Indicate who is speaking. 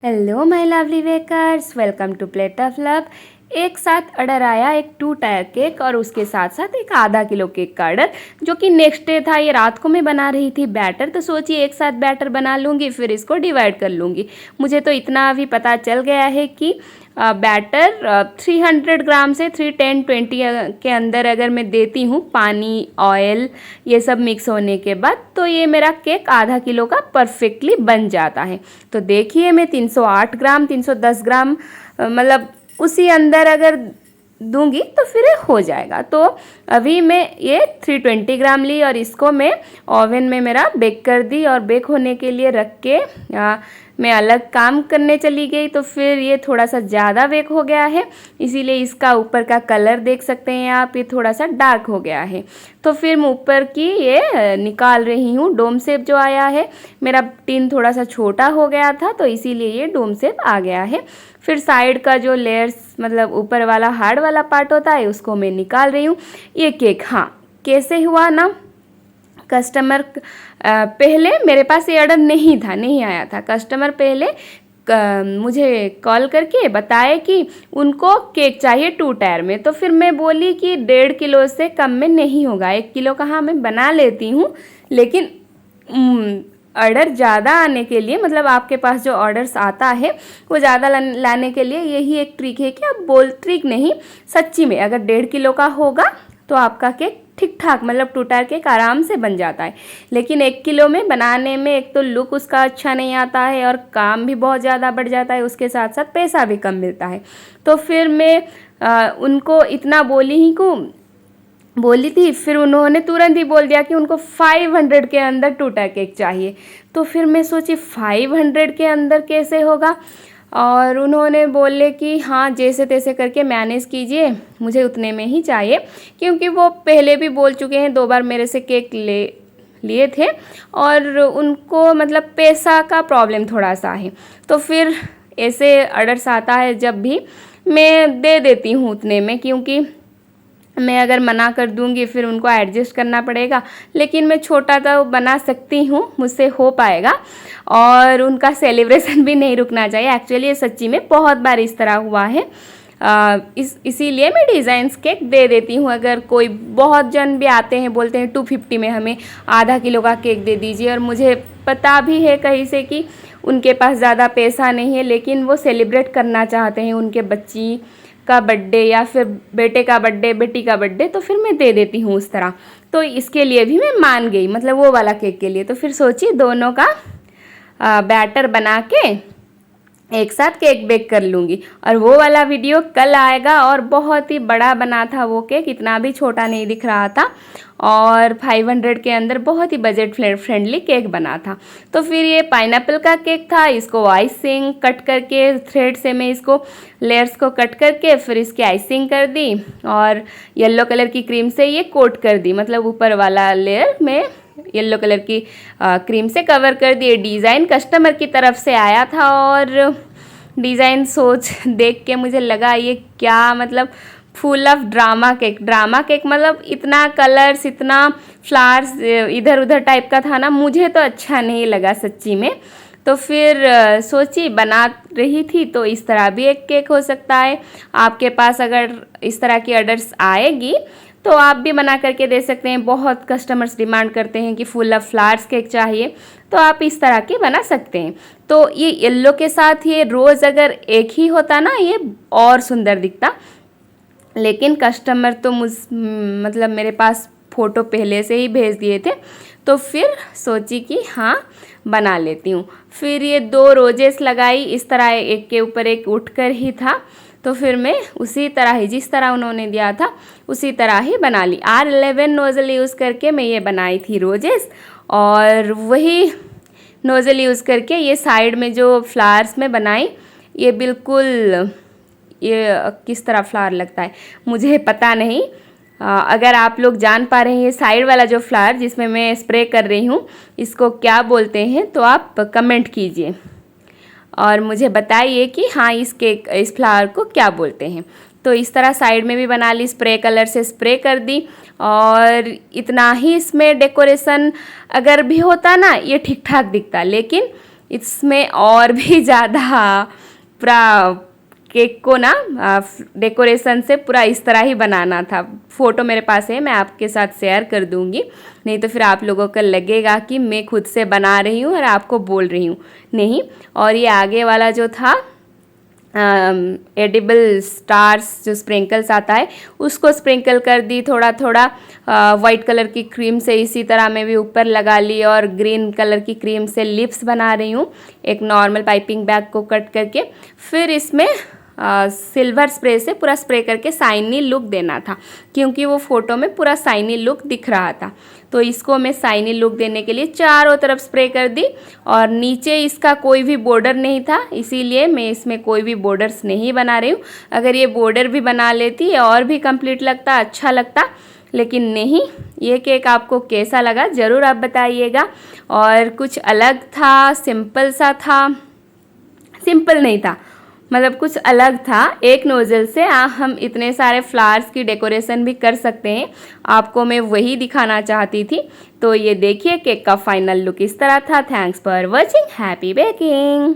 Speaker 1: Hello my lovely bakers, welcome to Plate of Love. एक साथ order आया एक 2 टायर केक और उसके साथ साथ एक आधा किलो केक का ऑर्डर, जो कि नेक्स्ट डे था। ये रात को मैं बना रही थी बैटर, तो सोची एक साथ बैटर बना लूँगी, फिर इसको डिवाइड कर लूँगी। मुझे तो इतना अभी पता चल गया है कि बैटर 300 ग्राम से 310-20 के अंदर अगर मैं देती हूँ, पानी ऑयल ये सब मिक्स होने के बाद, तो ये मेरा केक आधा किलो का परफेक्टली बन जाता है। तो देखिए मैं 308 ग्राम 310 ग्राम मतलब उसी अंदर अगर दूंगी तो फिर ये हो जाएगा। तो अभी मैं ये 320 ग्राम ली और इसको मैं ओवन में मेरा बेक कर दी और बेक होने के लिए रख के मैं अलग काम करने चली गई। तो फिर ये थोड़ा सा ज़्यादा बेक हो गया है, इसीलिए इसका ऊपर का कलर देख सकते हैं आप, ये थोड़ा सा डार्क हो गया है। तो फिर मैं ऊपर की ये निकाल रही हूँ। डोम शेप जो आया है, मेरा टिन थोड़ा सा छोटा हो गया था तो इसीलिए ये डोम शेप आ गया है। फिर साइड का जो लेयर्स मतलब ऊपर वाला हार्ड वाला पार्ट होता है उसको मैं निकाल रही हूँ। ये केक हाँ कैसे हुआ ना, कस्टमर पहले मेरे पास ये ऑर्डर नहीं आया था। कस्टमर पहले मुझे कॉल करके बताए कि उनको केक चाहिए 2 टायर में। तो फिर मैं बोली कि 1.5 किलो से कम में नहीं होगा, 1 किलो का हाँ मैं बना लेती हूँ, लेकिन ऑर्डर ज़्यादा आने के लिए मतलब आपके पास जो ऑर्डर्स आता है वो ज़्यादा लाने के लिए यही एक ट्रिक है कि आप ट्रिक नहीं, सच्ची में अगर 1.5 किलो का होगा तो आपका केक ठीक ठाक मतलब 2 टायर केक आराम से बन जाता है। लेकिन 1 किलो में बनाने में एक तो लुक उसका अच्छा नहीं आता है और काम भी बहुत ज़्यादा बढ़ जाता है, उसके साथ साथ पैसा भी कम मिलता है। तो फिर मैं उनको इतना बोली थी, फिर उन्होंने तुरंत ही बोल दिया कि उनको 500 के अंदर 2 टायर केक चाहिए। तो फिर मैं सोची 500 के अंदर कैसे होगा, और उन्होंने बोले कि हाँ जैसे तैसे करके मैनेज कीजिए, मुझे उतने में ही चाहिए, क्योंकि वो पहले भी बोल चुके हैं 2 बार मेरे से केक लिए थे और उनको मतलब पैसा का प्रॉब्लम थोड़ा सा है। तो फिर ऐसे ऑर्डर्स आता है जब भी मैं दे देती हूँ उतने में, क्योंकि मैं अगर मना कर दूंगी फिर उनको एडजस्ट करना पड़ेगा। लेकिन मैं छोटा तो बना सकती हूँ, मुझसे हो पाएगा, और उनका सेलिब्रेशन भी नहीं रुकना चाहिए। एक्चुअली ये सच्ची में बहुत बार इस तरह हुआ है, इसीलिए मैं डिज़ाइंस केक दे देती हूँ। अगर कोई बहुत जन भी आते हैं बोलते हैं 250 में हमें आधा किलो का केक दे दीजिए, और मुझे पता भी है कहीं से कि उनके पास ज़्यादा पैसा नहीं है, लेकिन वो सेलिब्रेट करना चाहते हैं उनके बच्ची का बर्थडे या फिर बेटे का बर्थडे बेटी का बर्थडे, तो फिर मैं दे देती हूँ उस तरह। तो इसके लिए भी मैं मान गई, मतलब वो वाला केक के लिए। तो फिर सोची दोनों का बैटर बना के एक साथ केक बेक कर लूँगी, और वो वाला वीडियो कल आएगा। और बहुत ही बड़ा बना था वो केक, इतना भी छोटा नहीं दिख रहा था, और 500 के अंदर बहुत ही बजट फ्रेंडली केक बना था। तो फिर ये पाइनएप्पल का केक था, इसको आइसिंग कट करके थ्रेड से मैं इसको लेयर्स को कट करके फिर इसकी आइसिंग कर दी, और येलो कलर की क्रीम से ये कोट कर दी, मतलब ऊपर वाला लेयर में येलो कलर की क्रीम से कवर कर दिए। डिज़ाइन कस्टमर की तरफ से आया था, और डिज़ाइन सोच देख के मुझे लगा ये क्या मतलब फुल ऑफ ड्रामा केक मतलब इतना कलर्स इतना फ्लावर्स इधर उधर टाइप का था ना, मुझे तो अच्छा नहीं लगा सच्ची में। तो फिर सोची बना रही थी तो इस तरह भी एक केक हो सकता है। आपके पास अगर इस तरह की ऑर्डर्स आएगी तो आप भी बना करके दे सकते हैं। बहुत कस्टमर्स डिमांड करते हैं कि फुल ऑफ फ्लावर्स केक चाहिए, तो आप इस तरह के बना सकते हैं। तो ये येलो के साथ ये रोज़ अगर एक ही होता ना, ये और सुंदर दिखता, लेकिन कस्टमर तो मतलब मेरे पास फ़ोटो पहले से ही भेज दिए थे। तो फिर सोची कि हाँ बना लेती हूँ। फिर ये 2 रोजेस लगाई, इस तरह एक के ऊपर एक उठकर ही था। तो फिर मैं उसी तरह ही जिस तरह उन्होंने दिया था उसी तरह ही बना ली। R11 नोज़ल यूज़ करके मैं ये बनाई थी रोजेस, और वही नोज़ल यूज़ करके ये साइड में जो फ्लावर्स में बनाई, ये बिल्कुल ये किस तरह फ्लावर लगता है मुझे पता नहीं। अगर आप लोग जान पा रहे हैं साइड वाला जो फ्लावर जिसमें मैं स्प्रे कर रही हूँ इसको क्या बोलते हैं, तो आप कमेंट कीजिए और मुझे बताइए कि हाँ इस फ्लावर को क्या बोलते हैं। तो इस तरह साइड में भी बना ली, स्प्रे कलर से स्प्रे कर दी, और इतना ही इसमें डेकोरेशन अगर भी होता ना ये ठीक ठाक दिखता, लेकिन इसमें और भी ज़्यादा पूरा केक को ना डेकोरेशन से पूरा इस तरह ही बनाना था। फ़ोटो मेरे पास है, मैं आपके साथ शेयर कर दूंगी, नहीं तो फिर आप लोगों को लगेगा कि मैं खुद से बना रही हूँ और आपको बोल रही हूँ नहीं। और ये आगे वाला जो था एडिबल स्टार्स जो स्प्रिंकल्स आता है उसको स्प्रिंकल कर दी थोड़ा थोड़ा वाइट कलर की क्रीम से, इसी तरह मैं भी ऊपर लगा ली। और ग्रीन कलर की क्रीम से लिप्स बना रही हूँ एक नॉर्मल पाइपिंग बैग को कट करके। फिर इसमें सिल्वर स्प्रे से पूरा स्प्रे करके शाइनी लुक देना था, क्योंकि वो फ़ोटो में पूरा शाइनी लुक दिख रहा था। तो इसको मैं शाइनी लुक देने के लिए चारों तरफ स्प्रे कर दी। और नीचे इसका कोई भी बॉर्डर नहीं था, इसीलिए मैं इसमें कोई भी बॉर्डर्स नहीं बना रही हूँ। अगर ये बॉर्डर भी बना लेती और भी कंप्लीट लगता, अच्छा लगता, लेकिन नहीं। ये केक आपको कैसा लगा ज़रूर आप बताइएगा। और कुछ अलग था, सिंपल सा था, सिंपल नहीं था, मतलब कुछ अलग था। एक नोज़ल से हम इतने सारे फ्लावर्स की डेकोरेशन भी कर सकते हैं, आपको मैं वही दिखाना चाहती थी। तो ये देखिए केक का फाइनल लुक इस तरह था। Thanks for watching, happy baking.